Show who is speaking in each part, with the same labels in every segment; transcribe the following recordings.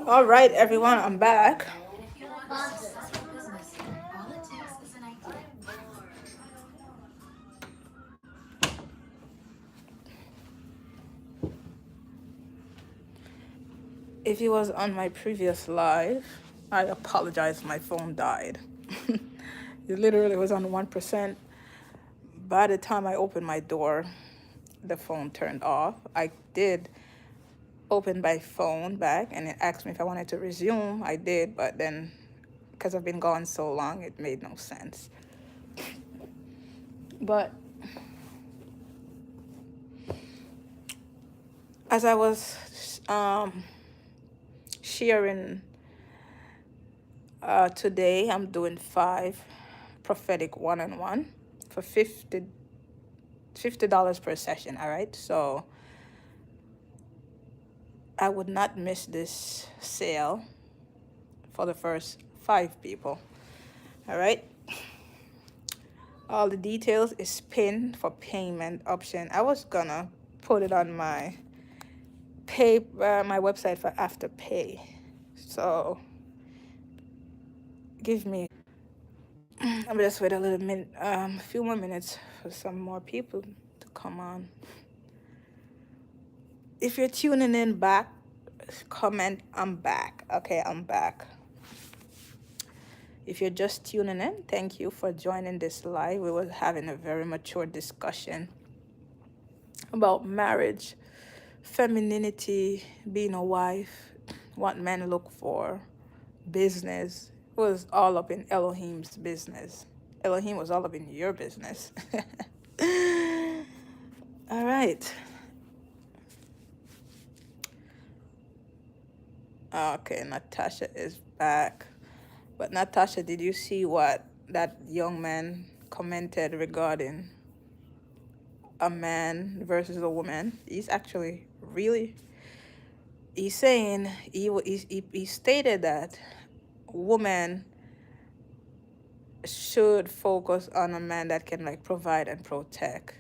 Speaker 1: All right, everyone, I'm back. If you was on my previous live, I apologize. My phone died. It literally was on 1%. By the time I opened my door, the phone turned off. I did open my phone back, and it asked me if I wanted to resume. I did, but then because I've been gone so long, it made no sense. But as I was sharing today, I'm doing 5 prophetic one-on-one for $50 per session. All right, so I would not miss this sale for the first 5 people. All right, all the details is pinned for payment option. I was gonna put it on my my website for Afterpay, so give me I'm just wait a little minute, a few more minutes for some more people to come on. If you're tuning in back, comment I'm back. Okay, I'm back. If you're just tuning in, thank you for joining this live. We were having a very mature discussion about marriage, femininity, being a wife, what men look for, business. It was all up in Elohim's business. Elohim was all up in your business. All right. Okay, Natasha is back. But Natasha, did you see what that young man commented regarding a man versus a woman? He's actually really, he's saying, he stated that women should focus on a man that can like provide and protect.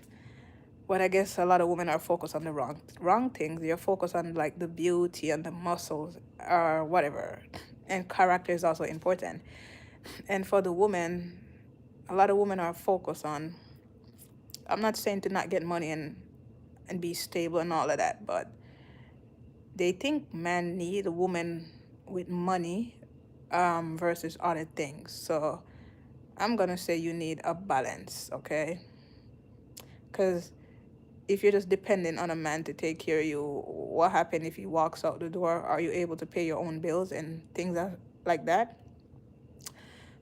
Speaker 1: But I guess a lot of women are focused on the wrong things. You're focused on like the beauty and the muscles or whatever. And character is also important. And for the woman, a lot of women are focused on, I'm not saying to not get money and be stable and all of that, but they think men need a woman with money versus other things. So I'm gonna say you need a balance, okay? Because if you're just dependent on a man to take care of you, what happens if he walks out the door? Are you able to pay your own bills and things like that?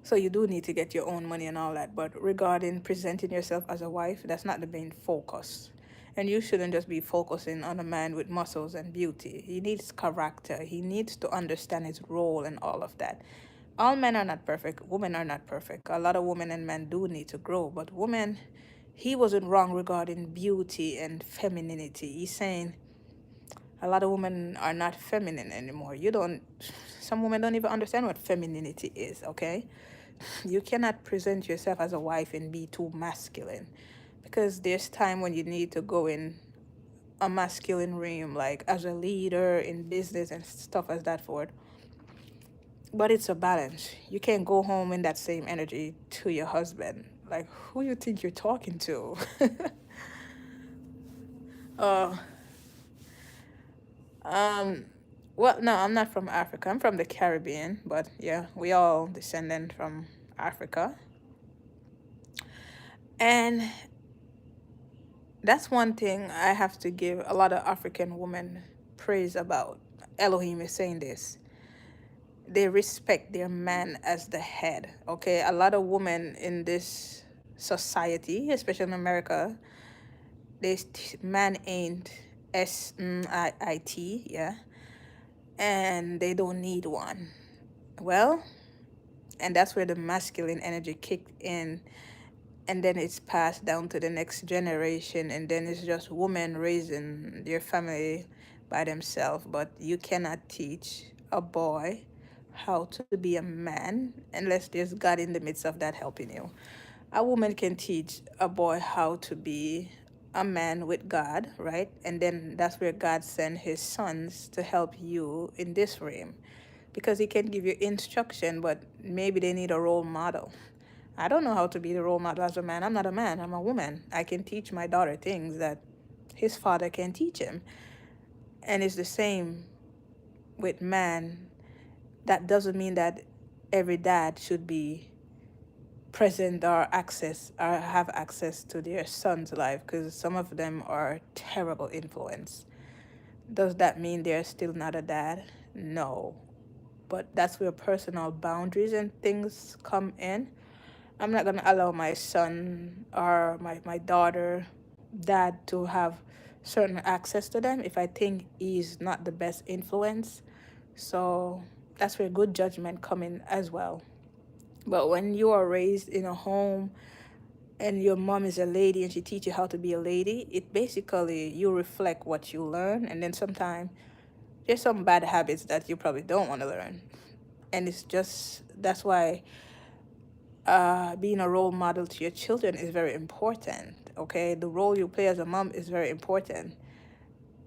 Speaker 1: So you do need to get your own money and all that. But regarding presenting yourself as a wife, that's not the main focus. And you shouldn't just be focusing on a man with muscles and beauty. He needs character. He needs to understand his role and all of that. All men are not perfect. Women are not perfect. A lot of women and men do need to grow. But women, he wasn't wrong regarding beauty and femininity. He's saying a lot of women are not feminine anymore. Some women don't even understand what femininity is, okay? You cannot present yourself as a wife and be too masculine, because there's time when you need to go in a masculine realm, like as a leader in business and stuff as that forward. But it's a balance. You can't go home in that same energy to your husband. Like, who you think you're talking to? uh, um, well, no, I'm not from Africa. I'm from the Caribbean, but yeah, we all descendant from Africa. And that's one thing I have to give a lot of African women praise about. Elohim is saying this. They respect their man as the head. Okay, a lot of women in this society, especially in America, man ain't SMIT, yeah, and they don't need one. Well, and that's where the masculine energy kicked in, and then it's passed down to the next generation, and then it's just women raising their family by themselves. But you cannot teach a boy how to be a man unless there's God in the midst of that helping you. A woman can teach a boy how to be a man with God, right? And then that's where God sent his sons to help you in this realm. Because he can give you instruction, but maybe they need a role model. I don't know how to be the role model as a man. I'm not a man, I'm a woman. I can teach my daughter things that his father can teach him. And it's the same with man. That doesn't mean that every dad should be present or access or have access to their son's life, because some of them are terrible influence. Does that mean they're still not a dad? No. But that's where personal boundaries and things come in. I'm not gonna allow my son or my daughter dad to have certain access to them if I think he's not the best influence. So that's where good judgment come in as well. But when you are raised in a home and your mom is a lady and she teach you how to be a lady, it basically you reflect what you learn, and then sometimes there's some bad habits that you probably don't want to learn. And it's just that's why being a role model to your children is very important. Okay, the role you play as a mom is very important.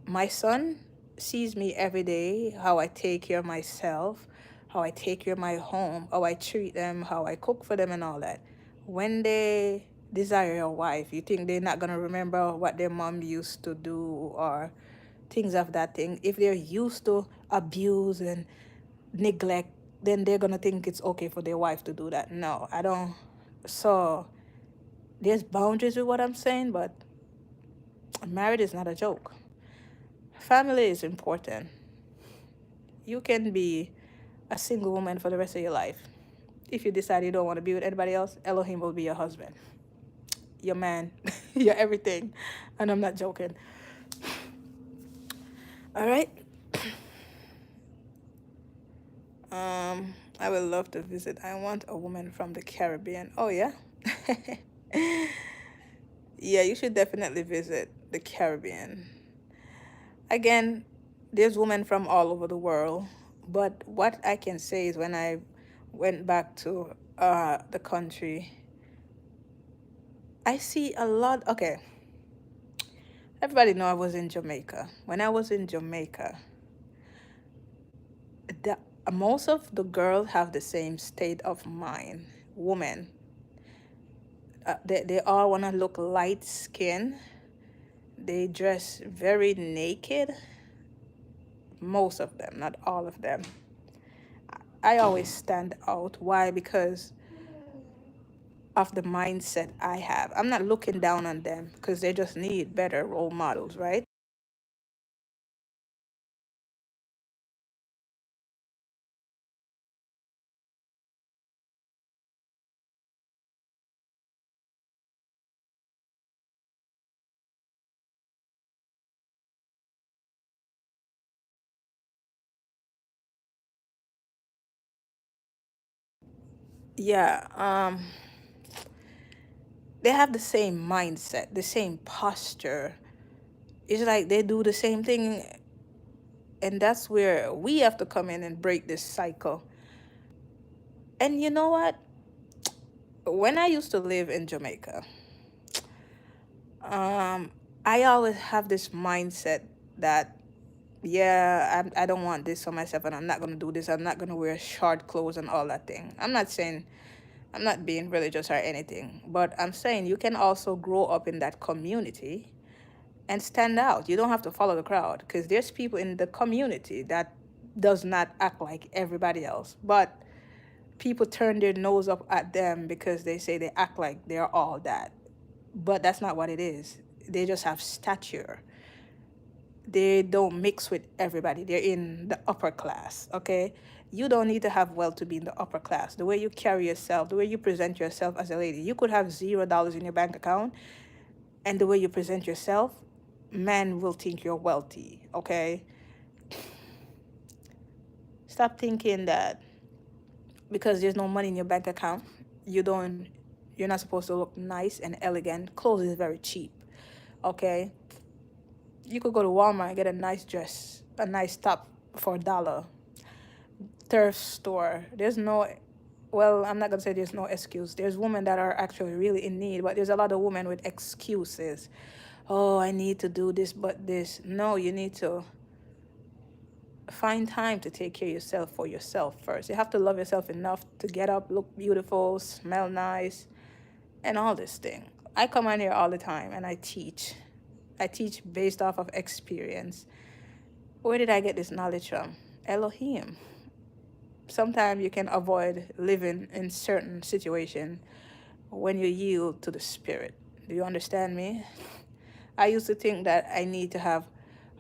Speaker 1: My son sees me every day, how I take care of myself, how I take care of my home, how I treat them, how I cook for them, and all that. When they desire a wife, you think they're not gonna remember what their mom used to do or things of that thing? If they're used to abuse and neglect, then they're gonna think it's okay for their wife to do that. No, I don't. So there's boundaries with what I'm saying, but marriage is not a joke. Family is important. You can be a single woman for the rest of your life. If you decide you don't want to be with anybody else, Elohim will be your husband, your man, your everything. And I'm not joking. All right. I would love to visit. I want a woman from the Caribbean. Oh yeah. Yeah, you should definitely visit the Caribbean. Again, there's women from all over the world, but what I can say is when I went back to the country, I see a lot. Okay, everybody know I was in Jamaica. When I was in Jamaica, the most of the girls have the same state of mind. Women, they all want to look light skin. They dress very naked. Most of them, not all of them. I always stand out. Why? Because of the mindset I have. I'm not looking down on them because they just need better role models, right? Yeah, they have the same mindset, the same posture. It's like they do the same thing, and that's where we have to come in and break this cycle. And you know what? When I used to live in Jamaica, um, I always have this mindset that yeah, I don't want this for myself, and I'm not gonna do this. I'm not gonna wear short clothes and all that thing. I'm not saying I'm not being religious or anything, but I'm saying you can also grow up in that community and stand out. You don't have to follow the crowd because there's people in the community that does not act like everybody else, but people turn their nose up at them because they say they act like they're all that. But that's not what it is. They just have stature. They don't mix with everybody. They're in the upper class, okay? You don't need to have wealth to be in the upper class. The way you carry yourself, the way you present yourself as a lady, you could have $0 in your bank account, and the way you present yourself, men will think you're wealthy, okay? Stop thinking that because there's no money in your bank account, you don't, you're not supposed to look nice and elegant. Clothes is very cheap, okay? You could go to Walmart and get a nice dress, a nice top for $1. Thrift store. There's no, well, I'm not gonna say there's no excuse. There's women that are actually really in need, but there's a lot of women with excuses. oh, I need to do this, but this. No, you need to find time to take care of yourself for yourself first. You have to love yourself enough to get up, look beautiful, smell nice, and all this thing. I come on here all the time and I teach. I teach based off of experience. Where did I get this knowledge from? Elohim. Sometimes you can avoid living in certain situation when you yield to the spirit. Do you understand me? I used to think that I need to have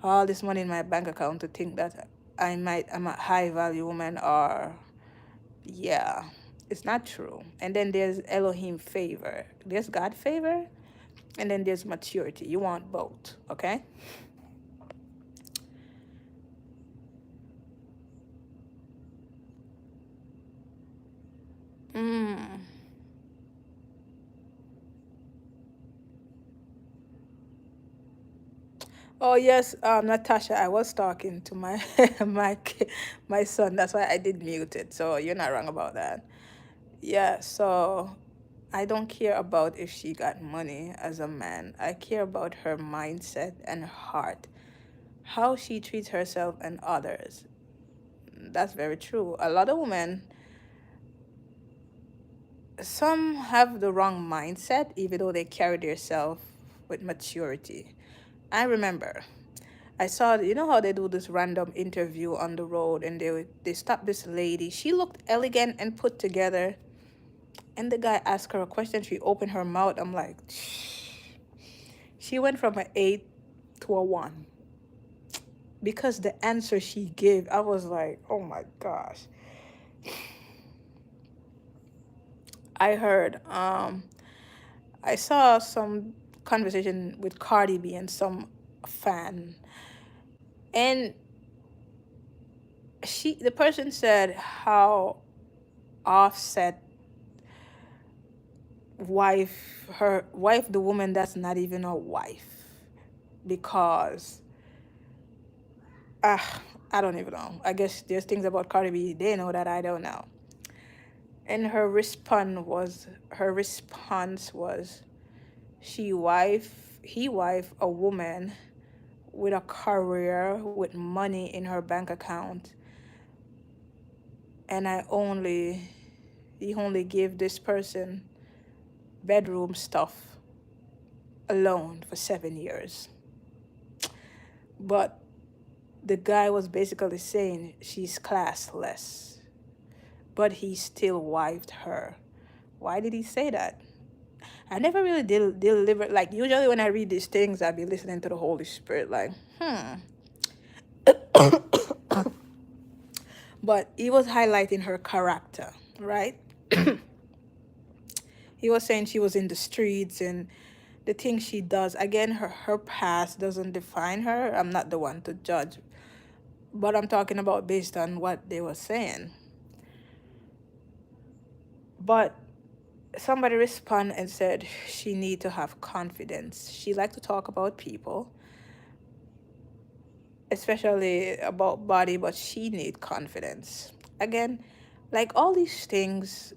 Speaker 1: all this money in my bank account to think that I'm a high value woman, or yeah, it's not true. And then there's Elohim favor. There's God favor, and then there's maturity. You want both, okay? Mm. Oh yes, Natasha, I was talking to my my son. That's why I did mute it. So you're not wrong about that. Yeah. So I don't care about if she got money as a man. I care about her mindset and heart, how she treats herself and others. That's very true. A lot of women, some have the wrong mindset, even though they carry themselves with maturity. I remember I saw, you know how they do this random interview on the road, and they stopped this lady. She looked elegant and put together, and the guy asked her a question. She opened her mouth. I'm like, she went from an 8 to a 1 because the answer she gave. I was like, oh my gosh. I heard, I saw some conversation with Cardi B and some fan, and the person said how Offset her wife, the woman that's not even a wife, because I don't even know. I guess there's things about Cardi B they know that I don't know. And her response was he wife a woman with a career with money in her bank account, and he only gave this person bedroom stuff alone for 7 years. But the guy was basically saying she's classless, but he still wifed her. Why did he say that? I never really deliver. Like, usually when I read these things, I be listening to the Holy Spirit, like, but he was highlighting her character, right? He was saying she was in the streets and the things she does. Again, her past doesn't define her. I'm not the one to judge, but I'm talking about based on what they were saying. But somebody responded and said she need to have confidence. She like to talk about people, especially about body, but she need confidence. Again, like all these things,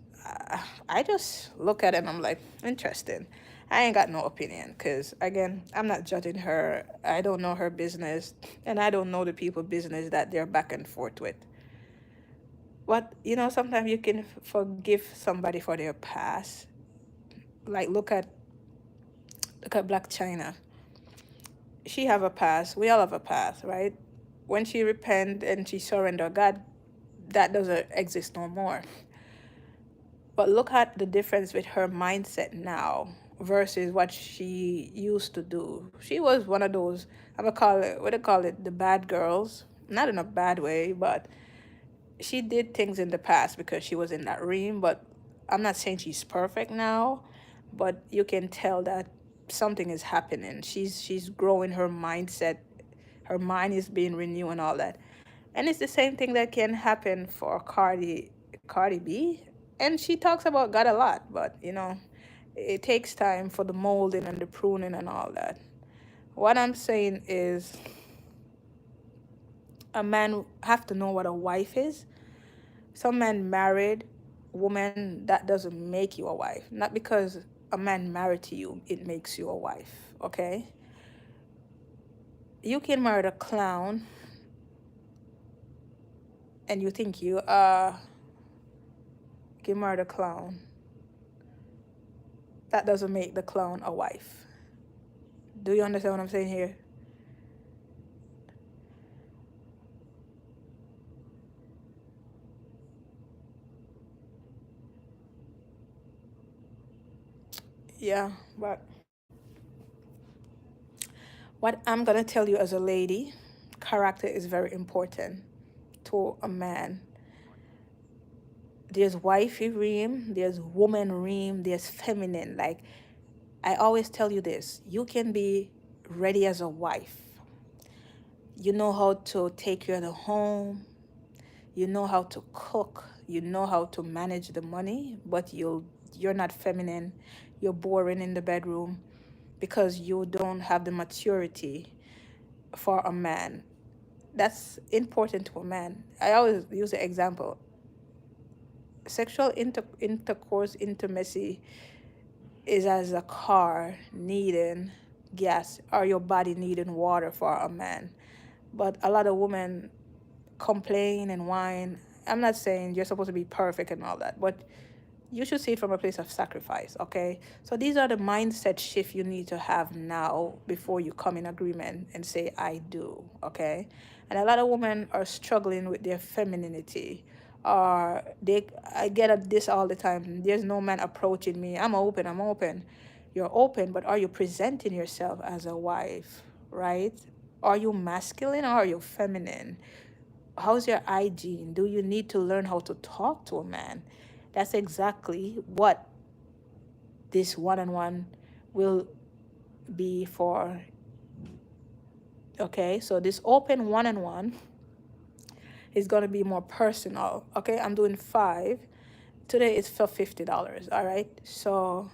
Speaker 1: I just look at it and I'm like, interesting. I ain't got no opinion because, again, I'm not judging her. I don't know her business, and I don't know the people business that they're back and forth with. But, sometimes you can forgive somebody for their past. Like, look at Black China. She have a past. We all have a past, right? When she repent and she surrender, God, that doesn't exist no more. But look at the difference with her mindset now versus what she used to do. She was one of those, I'm gonna call it, what do you call it, the bad girls. Not in a bad way, but she did things in the past because she was in that realm. But I'm not saying she's perfect now, but you can tell that something is happening. She's growing her mindset. Her mind is being renewed and all that. And it's the same thing that can happen for Cardi B. And she talks about God a lot, but it takes time for the molding and the pruning and all that. What I'm saying is a man have to know what a wife is. Some men married woman, that doesn't make you a wife. Not because a man married to you, it makes you a wife. Okay? You can marry a clown and you think you can marry a clown. That doesn't make the clown a wife. Do you understand what I'm saying here? Yeah, but what I'm gonna tell you as a lady, character is very important to a man. There's wifey ream, there's woman ream, there's feminine. Like I always tell you this, you can be ready as a wife. You know how to take care of the home, you know how to cook, you know how to manage the money, but you're not feminine. You're boring in the bedroom because you don't have the maturity for a man. That's important to a man. I always use the example. Sexual intercourse, intimacy is as a car needing gas or your body needing water for a man. But a lot of women complain and whine. I'm not saying you're supposed to be perfect and all that, but you should see it from a place of sacrifice, okay? So these are the mindset shift you need to have now before you come in agreement and say I do, okay? And a lot of women are struggling with their femininity, or they I get at this all the time. There's no man approaching me. I'm open. You're open, but are you presenting yourself as a wife, right? Are you masculine or are you feminine? How's your hygiene? Do you need to learn how to talk to a man? That's exactly what this one-on-one will be for. Okay, so this open one-on-one is going to be more personal. Okay, I'm doing 5. Today it's for $50. All right, so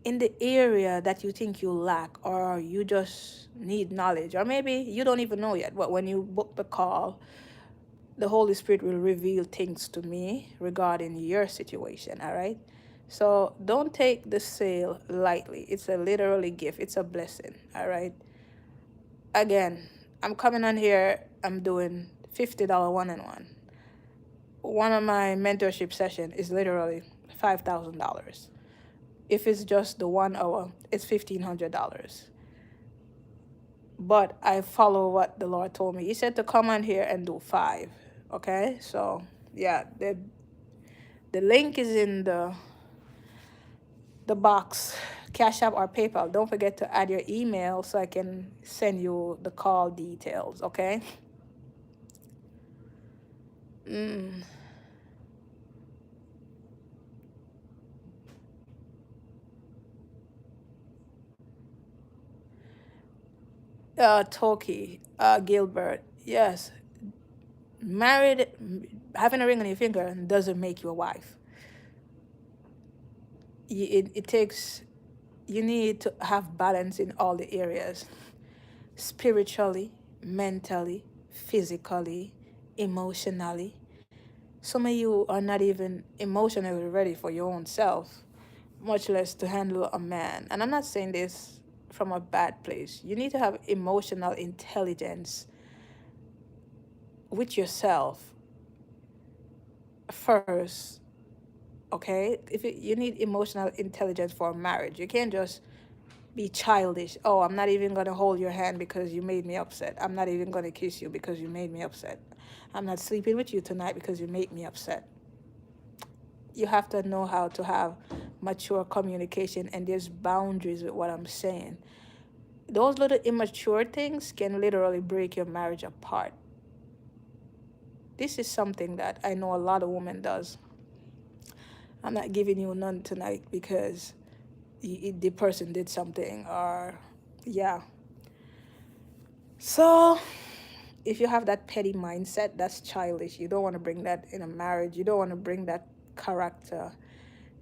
Speaker 1: in the area that you think you lack or you just need knowledge, or maybe you don't even know yet, but when you book the call, the Holy Spirit will reveal things to me regarding your situation, all right? So don't take the sale lightly. It's a literally gift. It's a blessing, all right? Again, I'm coming on here. I'm doing $50 one-on-one. One of my mentorship session is literally $5,000. If it's just the 1 hour, it's $1,500. But I follow what the Lord told me. He said to come on here and do 5. Okay, so yeah, the link is in the box, Cash App or PayPal. Don't forget to add your email so I can send you the call details. Okay. Mm. Toki, Gilbert. Yes, married, having a ring on your finger doesn't make you a wife. It takes, you need to have balance in all the areas, spiritually, mentally, physically, emotionally. Some of you are not even emotionally ready for your own self, much less to handle a man. And I'm not saying this from a bad place. You need to have emotional intelligence with yourself first, okay? You need emotional intelligence for marriage. You can't just be childish. Oh, I'm not even going to hold your hand because you made me upset. I'm not even going to kiss you because you made me upset. I'm not sleeping with you tonight because you made me upset. You have to know how to have mature communication, and there's boundaries with what I'm saying. Those little immature things can literally break your marriage apart. This is something that I know a lot of women does. I'm not giving you none tonight because the person did something, or yeah. So if you have that petty mindset, that's childish. You don't want to bring that in a marriage. You don't want to bring that character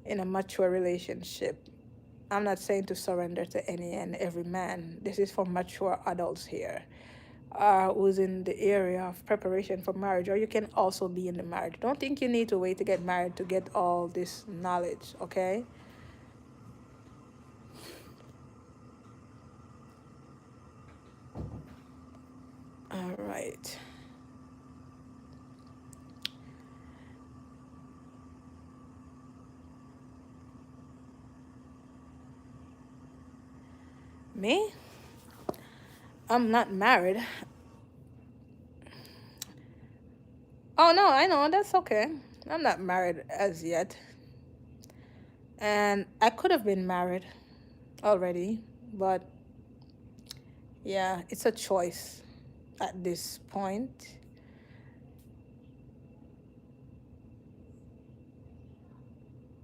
Speaker 1: in a mature relationship. I'm not saying to surrender to any and every man. This is for mature adults here, who's in the area of preparation for marriage, or you can also be in the marriage. Don't think you need to wait to get married to get all this knowledge, okay? All right. Me? I'm not married. Oh no, I know, that's okay. I'm not married as yet. And I could have been married already, but yeah, it's a choice at this point.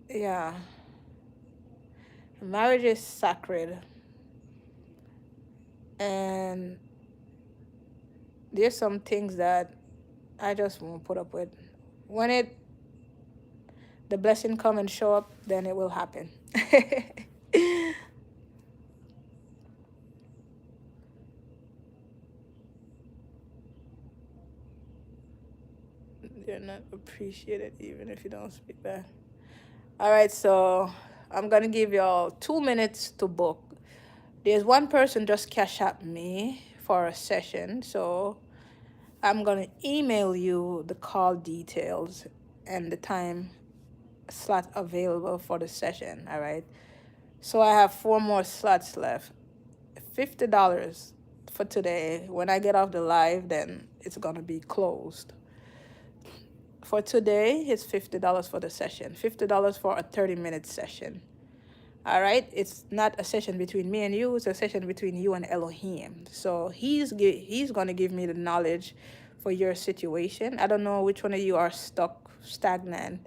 Speaker 1: Yeah, marriage is sacred, and there's some things that I just won't put up with. When the blessing come and show up, then it will happen. You're not appreciated even if you don't speak back. All right, so I'm gonna give y'all 2 minutes to book. There's one person just cash at me for a session, so I'm gonna email you the call details and the time slot available for the session. All right. So I have 4 more slots left. $50 for today. When I get off the live, then it's gonna be closed. For today, it's $50 for the session. $50 for a 30-minute session. All right, it's not a session between me and you, it's a session between you and Elohim. So he's going to give me the knowledge for your situation. I don't know which one of you are stuck, stagnant.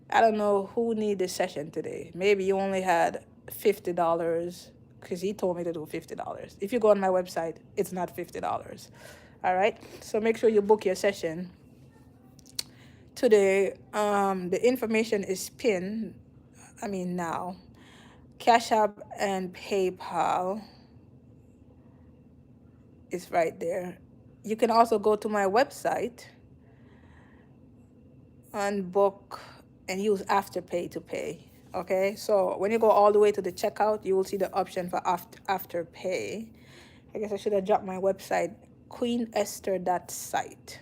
Speaker 1: I don't know who need this session today. Maybe you only had $50 because he told me to do $50. If you go on my website, it's not $50. All right, so make sure you book your session today. The information is pinned, now. Cashapp and PayPal is right there. You can also go to my website and book and use Afterpay to pay. Okay, so when you go all the way to the checkout, you will see the option for Afterpay. I guess I should have dropped my website, Queen-Esther.site.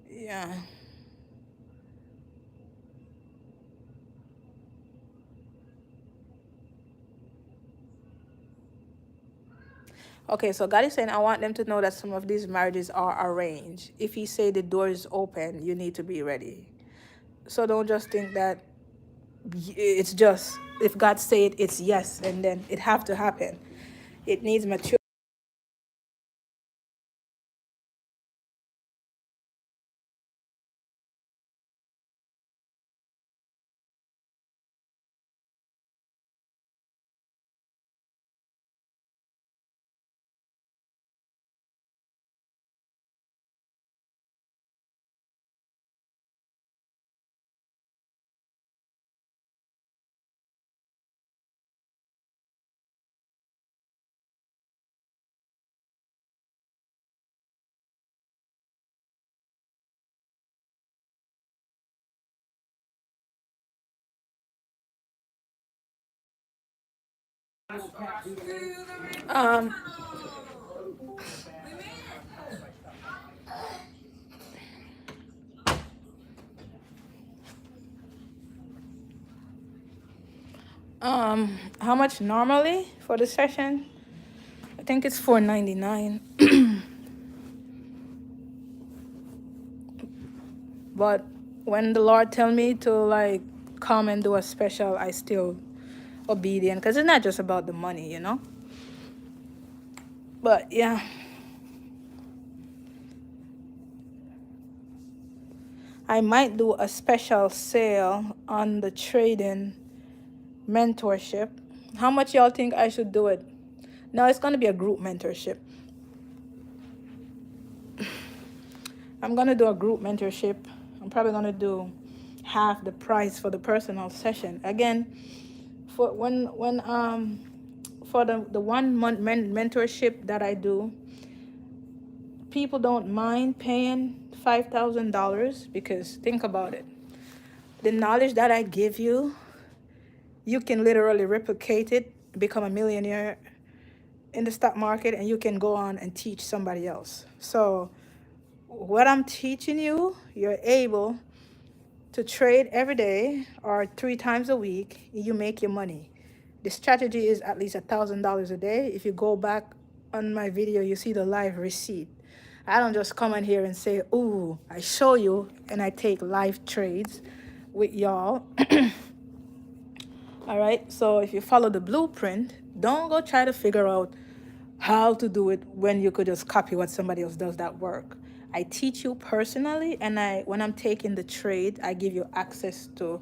Speaker 1: Yeah. Okay, so God is saying, I want them to know that some of these marriages are arranged. If He say the door is open, you need to be ready. So don't just think that it's just, if God say it, it's yes, and then it have to happen. It needs mature. Um, how much normally for the session? I think it's $4.99. But when the Lord tell me to like come and do a special, I still obedient because it's not just about the money. But yeah, I might do a special sale on the trading mentorship. How much y'all think I should do it? No, it's gonna be a group mentorship. I'm gonna do a group mentorship. I'm probably gonna do half the price for the personal session. Again, for for the 1 month mentorship that I do, people don't mind paying $5,000 because think about it. The knowledge that I give you, you can literally replicate it, become a millionaire in the stock market, and you can go on and teach somebody else. So what I'm teaching you, you're able to trade every day or 3 times a week. You make your money. The strategy is at least $1,000 a day. If you go back on my video, you see the live receipt. I don't just come in here and say, ooh, I show you, and I take live trades with y'all. All right, so if you follow the blueprint, don't go try to figure out how to do it when you could just copy what somebody else does that work. I teach you personally, and when I'm taking the trade, I give you access to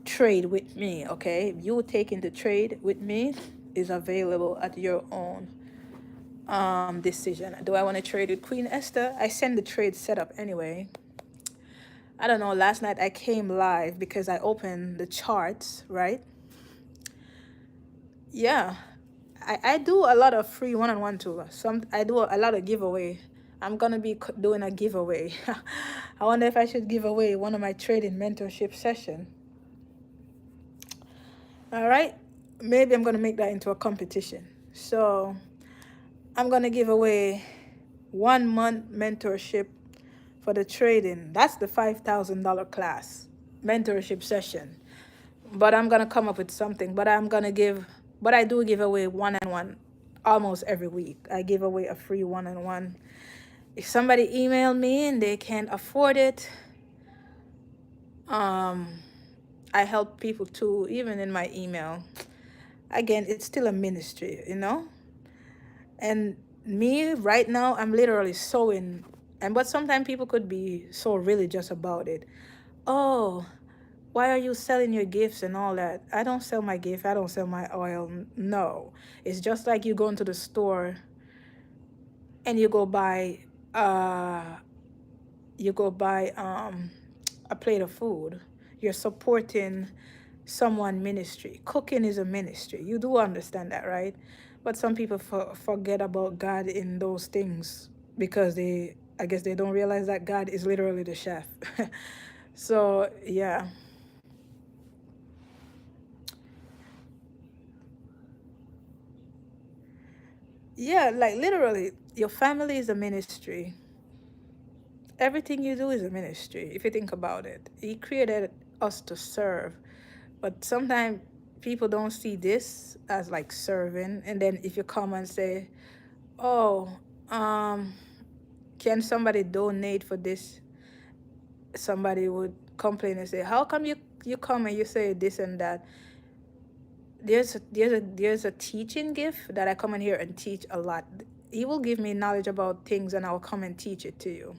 Speaker 1: trade with me. Okay, you taking the trade with me is available at your own decision. Do I want to trade with Queen-Esther? I send the trade setup anyway. I don't know, last night I came live because I opened the charts, right? Yeah, I do a lot of free one-on-one too. I do a lot of giveaway. I'm gonna be doing a giveaway. I wonder if I should give away one of my trading mentorship session. All right, maybe I'm gonna make that into a competition. So I'm gonna give away 1 month mentorship for the trading. That's the $5,000 class mentorship session. But I'm gonna come up with something. But I do give away one-on-one almost every week. I give away a free one-on-one. If somebody email me and they can't afford it, I help people too, even in my email. Again, it's still a ministry, you know? And me right now, I'm literally sewing. But sometimes people could be so religious about it. Oh, why are you selling your gifts and all that? I don't sell my gift. I don't sell my oil. No. It's just like you go into the store and uh you go buy a plate of food. You're supporting someone ministry. Cooking is a ministry. You do understand that, right? But some people forget about God in those things because I guess they don't realize that God is literally the chef. So yeah. Yeah, like literally, your family is a ministry. Everything you do is a ministry, if you think about it. He created us to serve. But sometimes people don't see this as like serving. And then if you come and say, oh, um, can somebody donate for this? Somebody would complain and say, how come you come and you say this and that? There's a teaching gift that I come in here and teach a lot. He will give me knowledge about things and I'll come and teach it to you.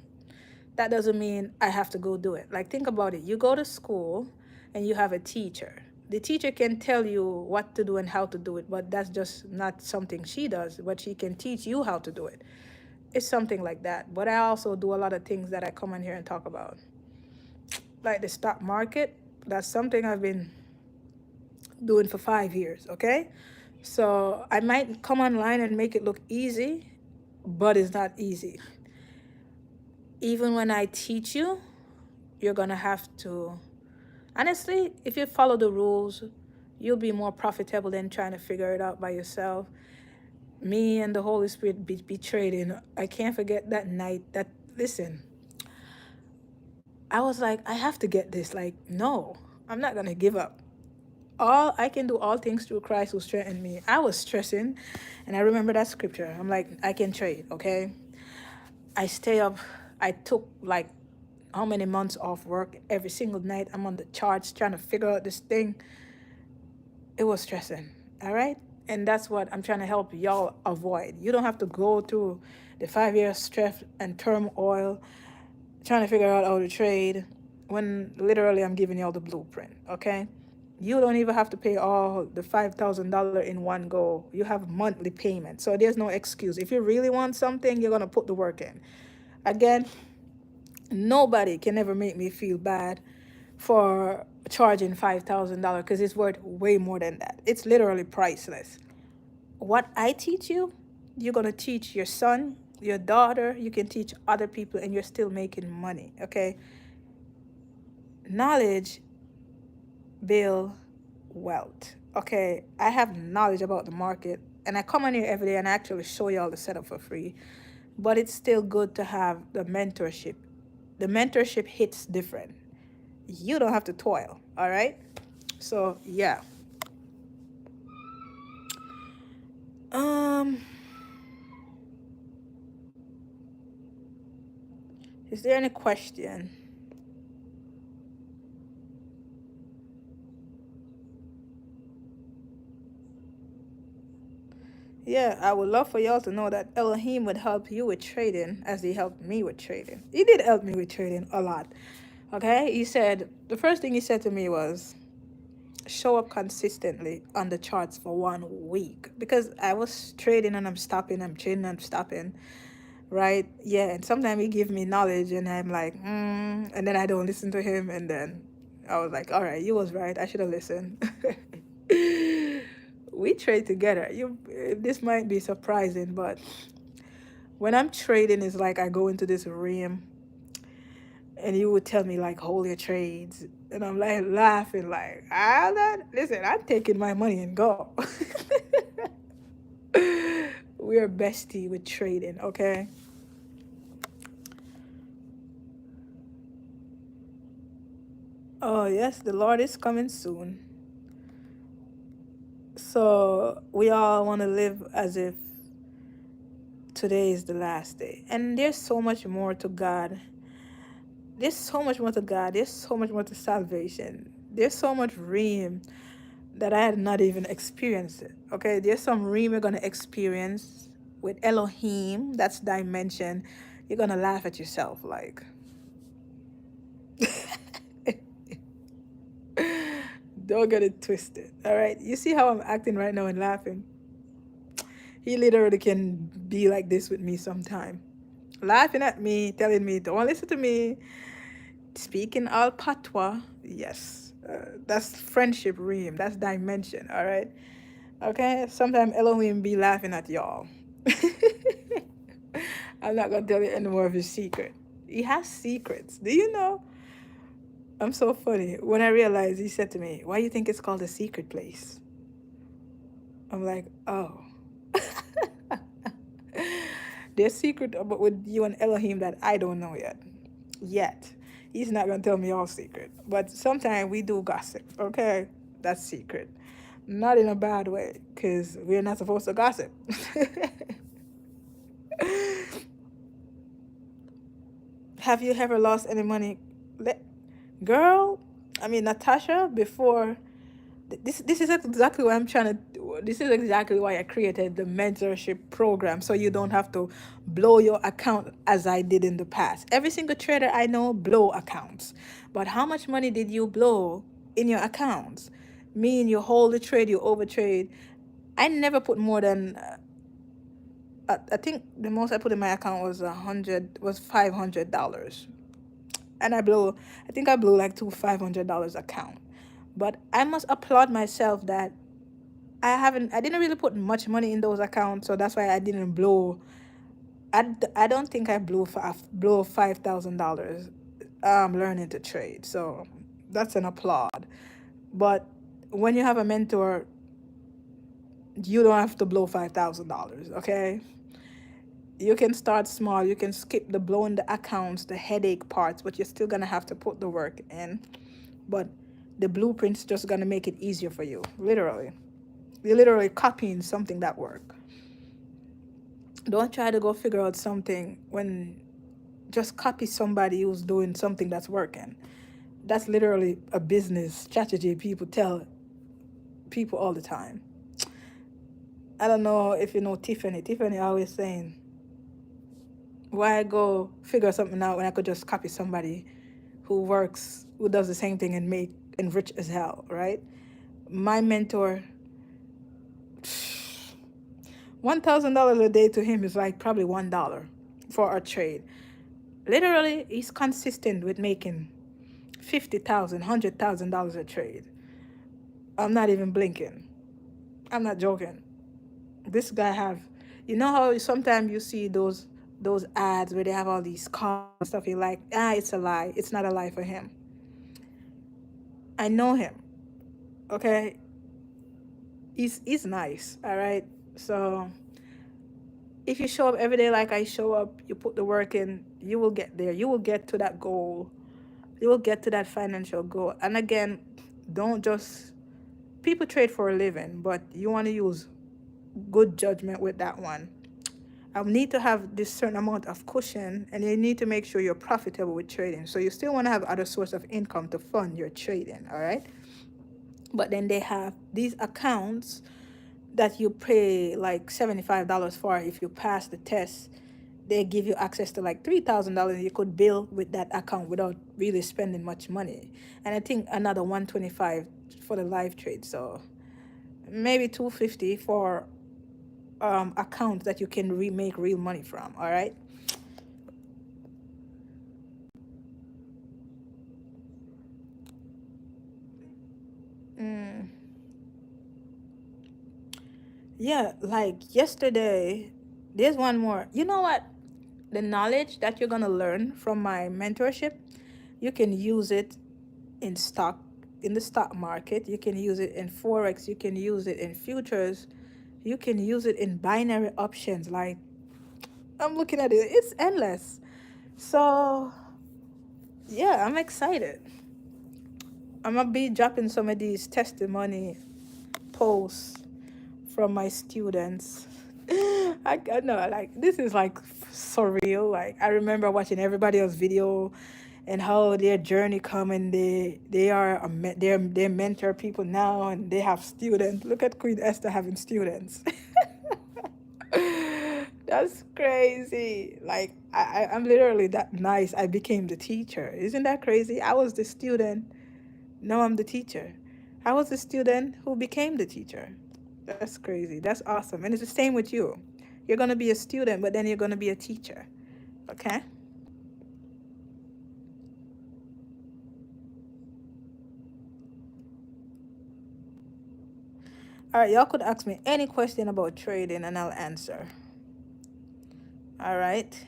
Speaker 1: That doesn't mean I have to go do it. Like, think about it. You go to school and you have a teacher. The teacher can tell you what to do and how to do it, but that's just not something she does, but she can teach you how to do it. It's something like that. But I also do a lot of things that I come in here and talk about. Like the stock market, that's something I've been doing for 5 years, okay? So I might come online and make it look easy, but it's not easy. Even when I teach you, you're gonna have to, honestly, if you follow the rules, you'll be more profitable than trying to figure it out by yourself. Me and the Holy Spirit betrayed, and I can't forget that night. Listen, I was like, I have to get this. Like, no, I'm not gonna give up. All I can do all things through Christ who strengthened me. I was stressing, and I remember that scripture. I'm like, I can trade, okay? I stay up. I took like how many months off work every single night. I'm on the charts trying to figure out this thing. It was stressing, all right? And that's what I'm trying to help y'all avoid. You don't have to go through the 5 year stress and turmoil trying to figure out how to trade when literally I'm giving y'all the blueprint, okay? You don't even have to pay all the $5,000 in one go. You have monthly payment. So there's no excuse. If you really want something, you're going to put the work in. Again, nobody can ever make me feel bad for charging $5,000 because it's worth way more than that. It's literally priceless. What I teach you, you're going to teach your son, your daughter, you can teach other people, and you're still making money, okay? Knowledge build wealth. Okay, I have knowledge about the market And I come on here every day and I actually show you all the setup for free. But it's still good to have the mentorship. The mentorship hits different. You don't have to toil, all right? So, yeah. Um, is there any question? Yeah, I would love for y'all to know that Elohim would help you with trading as he helped me with trading. He did help me with trading a lot. Okay? He said, the first thing he said to me was, show up consistently on the charts for 1 week. Because I was trading and I'm stopping, I'm trading, I'm stopping. Right? Yeah, and sometimes he give me knowledge and I'm like, and then I don't listen to him. And then I was like, all right, you was right. I should have listened. We trade together. You, this might be surprising, but when I'm trading, it's like I go into this realm, and you would tell me like hold your trades, and I'm like laughing like listen, I'm taking my money and go. We are bestie with trading, okay? Oh yes, the Lord is coming soon. So we all want to live as if today is the last day. And there's so much more to God. There's so much more to God. There's so much more to salvation. There's so much ream that I had not even experienced it. Okay, there's some ream you're gonna experience with Elohim. That's dimension. You're gonna laugh at yourself like. Don't get it twisted. All right, you see how I'm acting right now and laughing. He literally can be like this with me sometime, laughing at me, telling me, "Don't listen to me." Speaking all patois, yes, that's friendship ream. That's dimension. All right. Okay, sometimes Elohim be laughing at y'all. I'm not gonna tell you any more of his secret. He has secrets. Do you know? I'm so funny. When I realized, he said to me, "Why you think it's called a secret place?" I'm like, "Oh, there's secret about with you and Elohim that I don't know yet. Yet, he's not gonna tell me all secret. But sometimes we do gossip. Okay, that's secret. Not in a bad way, cause we're not supposed to gossip." Have you ever lost any money? Girl, I mean, Natasha, before this is exactly why I'm trying to, this is exactly why I created the mentorship program, so you don't have to blow your account as I did in the past. Every single trader I know blow accounts. But how much money did you blow in your accounts? Mean you hold the trade, you overtrade. I never put more than I think the most I put in my account was $500, and I think I blew like two $500 account. But I must applaud myself that I didn't really put much money in those accounts, so that's why I didn't blow. I don't think I blew $5,000 learning to trade. So that's an applaud. But when you have a mentor, you don't have to blow $5,000, okay? You can start small. You can skip the blowing the accounts, the headache parts, but you're still gonna have to put the work in. But the blueprint's just gonna make it easier for you. Literally, you're literally copying something that work. Don't try to go figure out something when just copy somebody who's doing something that's working. That's literally a business strategy people tell people all the time. I don't know if you know Tiffany. Tiffany always saying, why go figure something out when I could just copy somebody who does the same thing and make and rich as hell, right? My mentor, $1,000 a day to him is like probably $1 for a trade. Literally, he's consistent with making 50,000, $100,000 a trade. I'm not even blinking. I'm not joking. This guy have, you know how sometimes you see those ads where they have all these cars and stuff. You're like, it's a lie. It's not a lie for him. I know him. Okay, he's nice. All right. So if you show up every day like I show up, you put the work in, you will get there. You will get to that goal. You will get to that financial goal. And again, don't just people trade for a living, but you want to use good judgment with that one. I need to have this certain amount of cushion, and you need to make sure you're profitable with trading. So you still want to have other source of income to fund your trading, all right? But then they have these accounts that you pay like $75 for if you pass the test. They give you access to like $3,000 you could build with that account without really spending much money. And I think another 125 for the live trade. So maybe 250 for accounts that you can make real money from. All right. Mm, yeah, like yesterday, there's one more. You know what? The knowledge that you're gonna learn from my mentorship, you can use it in stock, in the stock market. You can use it in forex. You can use it in futures. You can use it in binary options. Like I'm looking at it, it's endless. So yeah, I'm excited. I'm gonna be dropping some of these testimony posts from my students. I know, like this is like surreal. Like I remember watching everybody else's video and how their journey come, and they are they're mentor people now, and they have students. Look at Queen-Esther having students. That's crazy. Like I'm literally that nice. I became the teacher. Isn't that crazy? I was the student. Now I'm the teacher. I was the student who became the teacher. That's crazy. That's awesome. And it's the same with you. You're gonna be a student, but then you're gonna be a teacher. Okay? All right, y'all could ask me any question about trading and I'll answer. All right.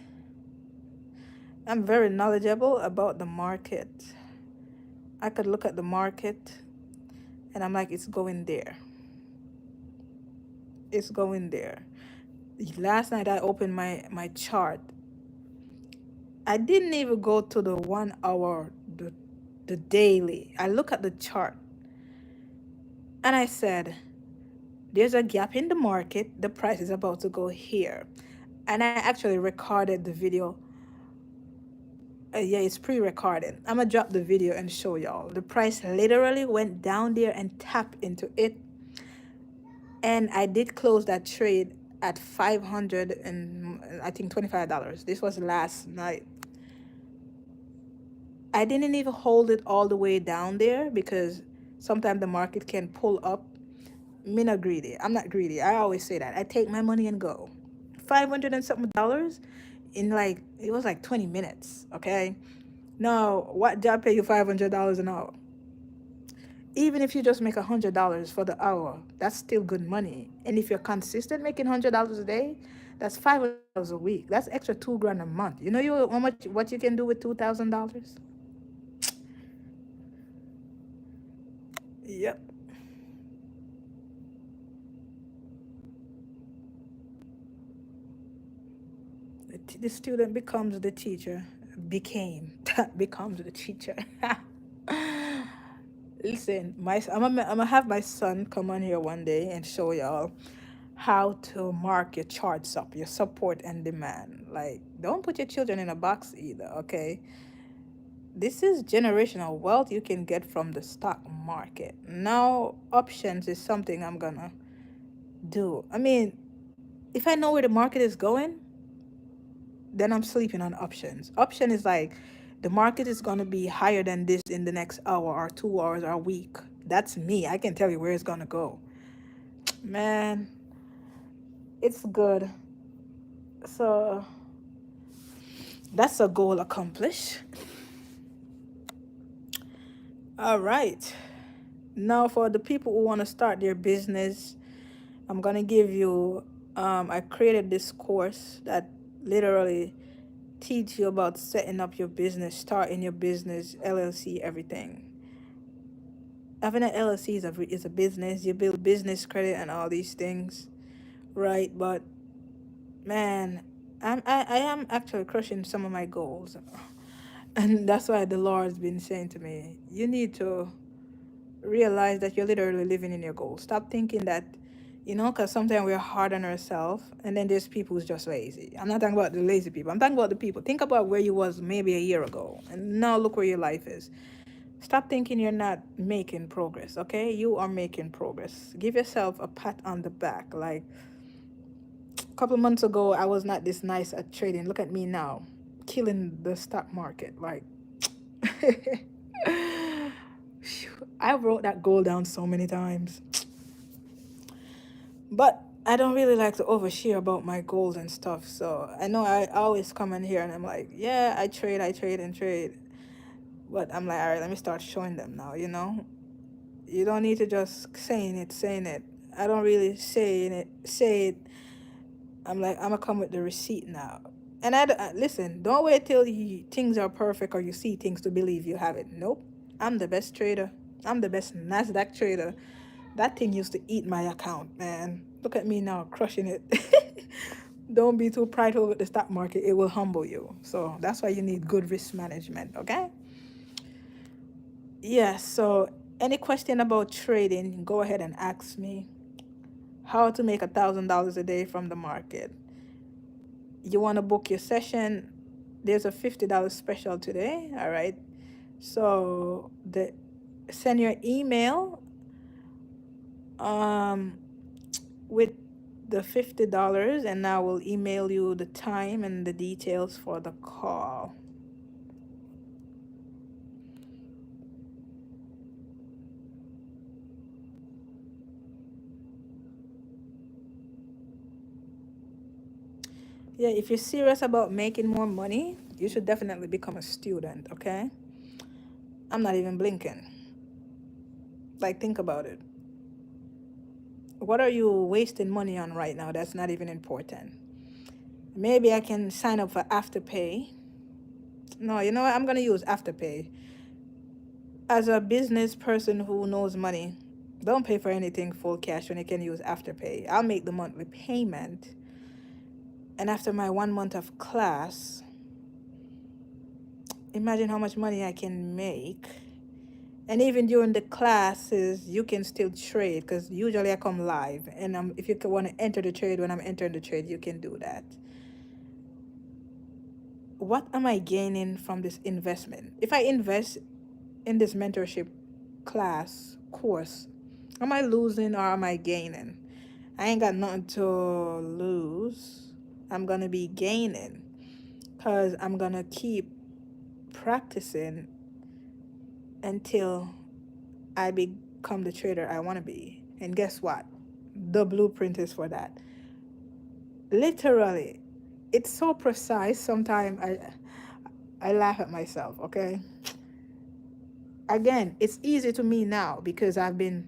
Speaker 1: I'm very knowledgeable about the market. I could look at the market and I'm like, it's going there. It's going there. Last night I opened my chart. I didn't even go to the 1 hour, the daily. I look at the chart and I said, there's a gap in the market. The price is about to go here. And I actually recorded the video. Yeah, it's pre-recorded. I'm gonna drop the video and show y'all. The price literally went down there and tapped into it. And I did close that trade at 500 and I think $25. This was last night. I didn't even hold it all the way down there because sometimes the market can pull up. Me not greedy. I'm not greedy. I always say that. I take my money and go. 500 and something dollars in like it was like 20 minutes. Okay. Now what job pay you $500 an hour? Even if you just make $100 for the hour, that's still good money. And if you're consistent making $100 a day, that's $500 a week. That's extra 2 grand a month. You know how much what you can do with $2,000? Yep. The student becomes the teacher. Became becomes the teacher. Listen, I'm gonna have my son come on here one day and show y'all how to mark your charts up, your support and demand. Like, don't put your children in a box either, okay? This is generational wealth you can get from the stock market. Now, options is something I'm gonna do. I mean, if I know where the market is going, then I'm sleeping on options. Option is like the market is gonna be higher than this in the next hour or 2 hours or a week. That's me. I can tell you where it's gonna go. Man, it's good. So that's a goal accomplished. All right. Now for the people who want to start their business, I'm gonna give you. I created this course that literally teach you about setting up your business, starting your business, LLC, everything. Having an LLC is a business. You build business credit and all these things. right? But man, I am actually crushing some of my goals, and that's why the Lord's been saying to me, you need to realize that you're literally living in your goals. Stop thinking that, because sometimes we're hard on ourselves, and then there's people who's just lazy. I'm not talking about the lazy people. I'm talking about the people. Think about where you was maybe a year ago, and now look where your life is. Stop thinking you're not making progress, okay? You are making progress. Give yourself a pat on the back. Like a couple months ago, I was not this nice at trading. Look at me now, killing the stock market. Like, I wrote that goal down so many times. But I don't really like to overshare about my goals and stuff. So I know I always come in here and I'm like, yeah, I trade and trade. But I'm like, all right, let me start showing them now. You don't need to just saying it. I don't really say it. I'm like, I'm gonna come with the receipt now. And listen, don't wait till things are perfect or you see things to believe you have it. Nope. I'm the best trader. I'm the best NASDAQ trader. That thing used to eat my account, man. Look at me now, crushing it. Don't be too prideful with the stock market. It will humble you. So that's why you need good risk management, okay? Yeah, so any question about trading, go ahead and ask me. How to make $1,000 a day from the market. You want to book your session? There's a $50 special today, all right? So send your email um with the $50, and I will email you the time and the details for the call. Yeah, if you're serious about making more money, you should definitely become a student, okay? I'm not even blinking. Like, think about it. What are you wasting money on right now that's not even important? Maybe I can sign up for Afterpay. No, you know what? I'm going to use Afterpay. As a business person who knows money, don't pay for anything full cash when you can use Afterpay. I'll make the monthly payment. And after my 1 month of class, imagine how much money I can make. And even during the classes, you can still trade because usually I come live. And if you want to enter the trade when I'm entering the trade, you can do that. What am I gaining from this investment? If I invest in this mentorship class course, am I losing or am I gaining? I ain't got nothing to lose. I'm gonna be gaining because I'm gonna keep practicing until I become the trader I want to be. And guess what? The blueprint is for that. Literally, it's so precise. Sometimes I laugh at myself. Okay, again, it's easy to me now because I've been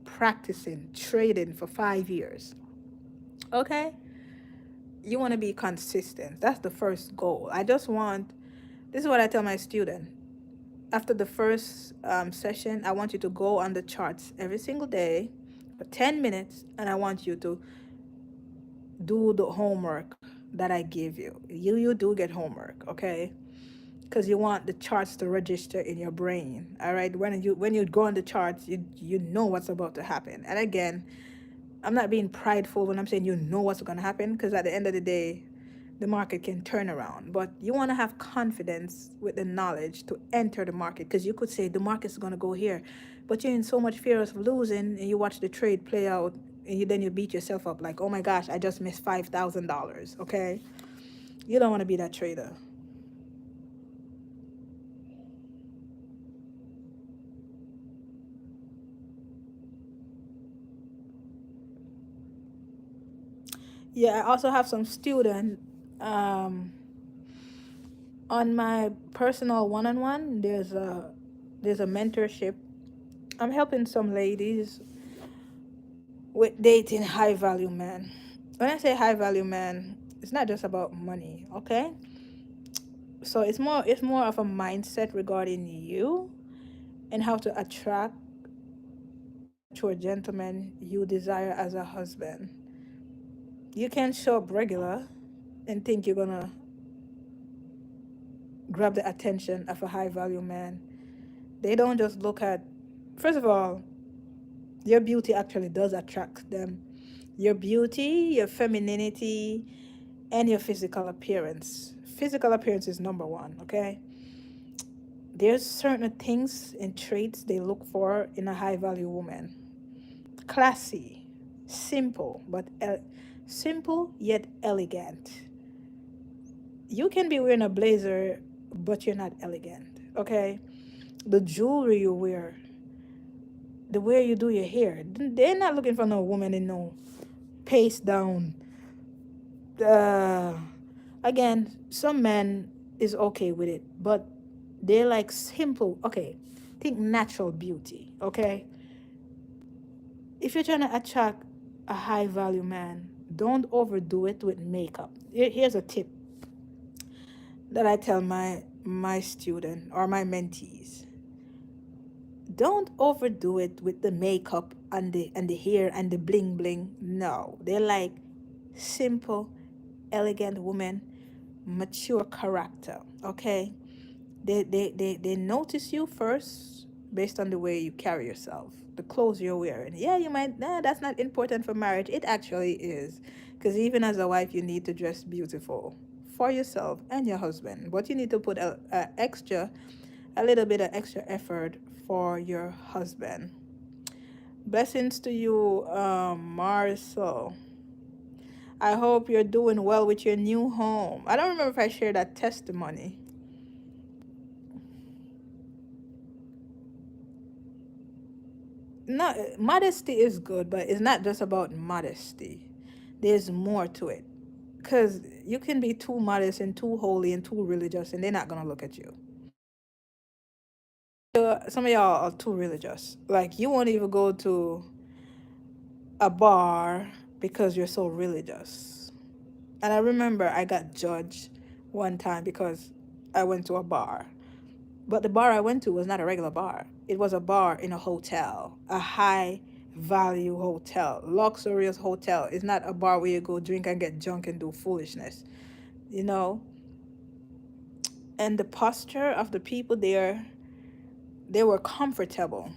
Speaker 1: practicing trading for 5 years. Okay, you want to be consistent. That's the first goal. I just want. This is what I tell my student. After the first session, I want you to go on the charts every single day for 10 minutes, and I want you to do the homework that I give you. You do get homework, okay? Because you want the charts to register in your brain. All right. When you go on the charts, you know what's about to happen. And again, I'm not being prideful when I'm saying you know what's going to happen, because at the end of the day, the market can turn around. But you want to have confidence with the knowledge to enter the market, because you could say the market's going to go here, but you're in so much fear of losing, and you watch the trade play out, and then you beat yourself up like, oh my gosh, I just missed $5,000. Okay, you don't want to be that trader. Yeah, I also have some student um, on my personal one-on-one. There's a mentorship. I'm helping some ladies with dating high value men. When I say high value man, it's not just about money, okay? So it's more of a mindset regarding you and how to attract the mature gentleman you desire as a husband. You can show up regular and think you're gonna grab the attention of a high value man. They don't just look at, first of all, your beauty actually does attract them. Your beauty, your femininity, and your physical appearance. Physical appearance is number one, okay? There's certain things and traits they look for in a high value woman. Classy, simple, simple yet elegant. You can be wearing a blazer, but you're not elegant, okay? The jewelry you wear, the way you do your hair, they're not looking for no woman in no paste down. Uh, Again, some men is okay with it, but they like simple. Okay, think natural beauty. Okay, if you're trying to attract a high value man, don't overdo it with makeup. Here's a tip that I tell my student or my mentees. Don't overdo it with the makeup and the hair and the bling bling. No, they like simple, elegant women, mature character. Okay, they notice you first based on the way you carry yourself, the clothes you're wearing. Yeah, you might, nah, that's not important for marriage. It actually is, because even as a wife, you need to dress beautiful for yourself and your husband, but you need to put a little bit of extra effort for your husband. Blessings to you, Marcel. I hope you're doing well with your new home. I don't remember if I shared that testimony. No, modesty is good, but it's not just about modesty. There's more to it. Because you can be too modest and too holy and too religious, and they're not going to look at you. Some of y'all are too religious. Like, you won't even go to a bar because you're so religious. And I remember I got judged one time because I went to a bar. But the bar I went to was not a regular bar. It was a bar in a hotel, a high value hotel, luxurious hotel. It's not a bar where you go drink and get drunk and do foolishness, you know? And the posture of the people there, they were comfortable.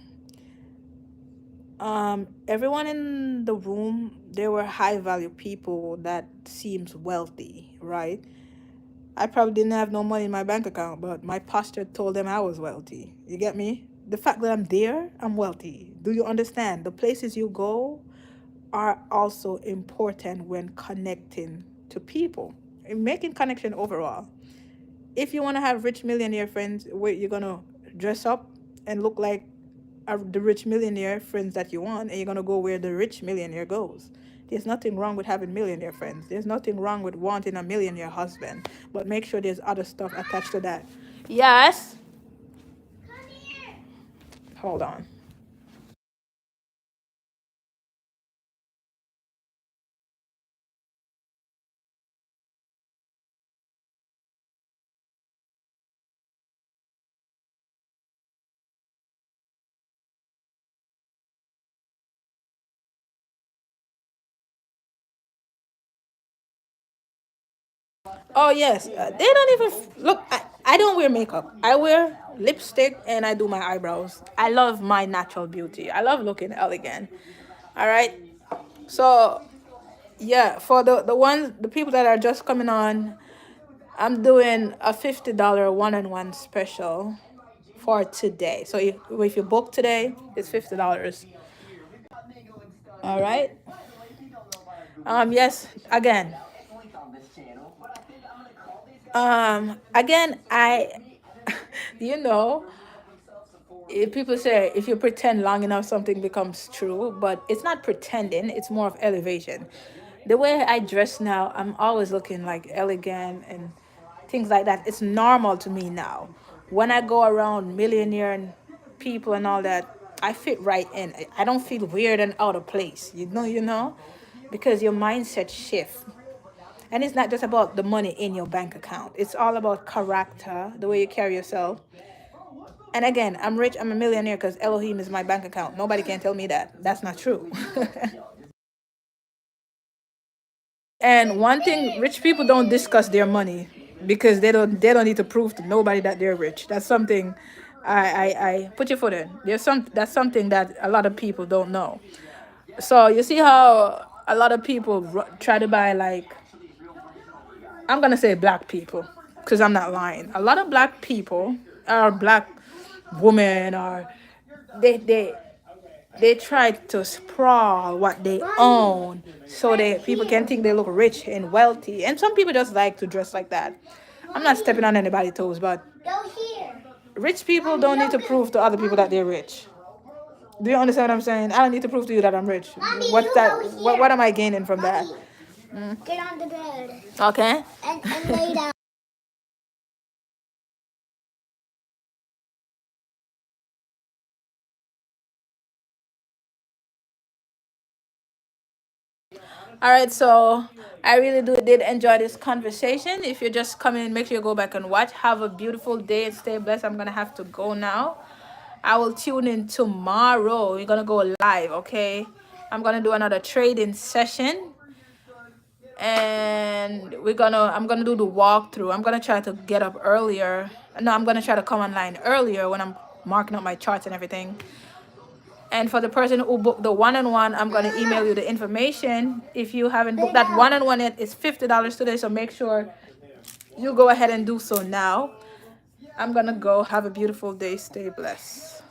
Speaker 1: Everyone in the room, they were high value people that seems wealthy, right? I probably didn't have no money in my bank account, but my posture told them I was wealthy. You get me? The fact that I'm there, I'm wealthy. Do you understand? The places you go are also important when connecting to people and making connection overall. If you want to have rich millionaire friends, where you're gonna dress up and look like the rich millionaire friends that you want, and you're gonna go where the rich millionaire goes. There's nothing wrong with having millionaire friends. There's nothing wrong with wanting a millionaire husband, but make sure there's other stuff attached to that. Yes. Hold on. Oh yes, they don't even look. I don't wear makeup. I wear lipstick and I do my eyebrows. I love my natural beauty. I love looking elegant. All right. So yeah, for the people that are just coming on, I'm doing a $50 one-on-one special for today. So if you book today, it's $50. All right. Yes. Again. Again, you know, people say if you pretend long enough, something becomes true, but it's not pretending, it's more of elevation. The way I dress now, I'm always looking like elegant and things like that. It's normal to me now. When I go around millionaire and people and all that, I fit right in. I don't feel weird and out of place, because your mindset shift. And it's not just about the money in your bank account. It's all about character, the way you carry yourself. And again, I'm rich, I'm a millionaire because Elohim is my bank account. Nobody can tell me that. That's not true. And one thing, rich people don't discuss their money because they don't need to prove to nobody that they're rich. That's something I put your foot in. That's something that a lot of people don't know. So you see how a lot of people try to buy, like, I'm gonna say black people because I'm not lying. A lot of black people or black women are they they they try to sprawl what they own so that people can think they look rich and wealthy. And some people just like to dress like that. I'm not stepping on anybody's toes, but rich people don't need to prove to other people that they're rich. Do you understand what I'm saying? I don't need to prove to you that I'm rich. What's that? What am I gaining from that?
Speaker 2: Get on the bed.
Speaker 1: Okay.
Speaker 2: And lay down.
Speaker 1: All right, so I really did enjoy this conversation. If you're just coming in, make sure you go back and watch. Have a beautiful day and stay blessed. I'm gonna have to go now. I will tune in tomorrow. We're gonna go live, okay? I'm gonna do another trading session, and I'm gonna do the walkthrough. I'm gonna try to get up earlier. No, I'm gonna try to come online earlier when I'm marking up my charts and everything. And for the person who booked the one-on-one, I'm going to email you the information. If you haven't booked that one-on-one yet, it's $50 today. So make sure you go ahead and do so now. I'm going to go. Have a beautiful day. Stay blessed.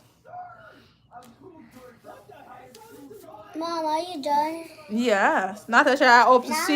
Speaker 2: Mom, are you done?
Speaker 1: Yeah. Natasha, I hope to see